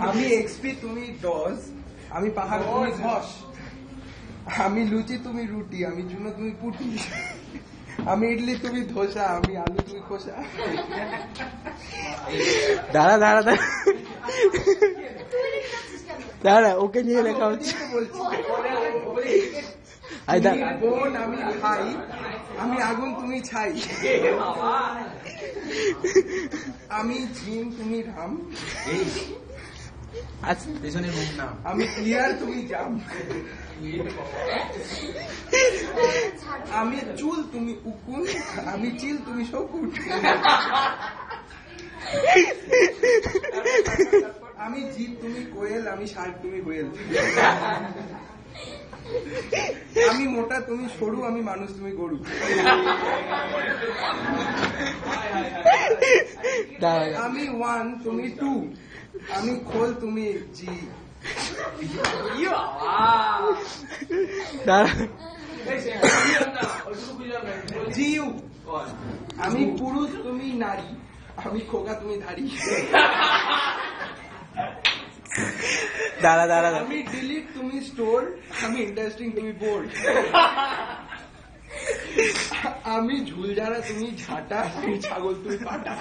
আমি এক্সপি তুমি ডজ, আমি পাহাড় তুমি ধস, আমি লুচি তুমি রুটি, আমি চুনো তুমি পুটি, আমি ইডলি তুমি ধোসা, আমি আলু তুমি খোসা। দাঁড়া দাঁড়া দাঁড়া দাঁড়া, ওকে নিয়ে লেখা হচ্ছে। বোন আমি ভাই, আমি আগুন তুমি ছাই, আমি ঝিম তুমি রাম, আচ্ছা পেছনের মুখ নাম, আমি ক্লিয়ার তুমি জাম, আমি চুল তুমি উকুন, আমি চিল তুমি শকুন, আমি জিপ তুমি কোয়েল, আমি শার্ক তুমি হোয়েল, আমি মোটা তুমি সরু, আমি মানুষ তুমি গরু, আমি 1 তুমি 2, আমি খোল তুমি জি, জিউ, আমি পুরুষ তুমি নারী, আমি খোকা তুমি ধাড়ি, দাঁড়া দাঁড়া, আমি ডিলিট তুমি স্টোর, আমি ইন্টারেস্টিং তুমি বোর্ড, আমি ঝুলঝাড়া তুমি ঝাঁটা, আমি ছাগল তুমি পাটা।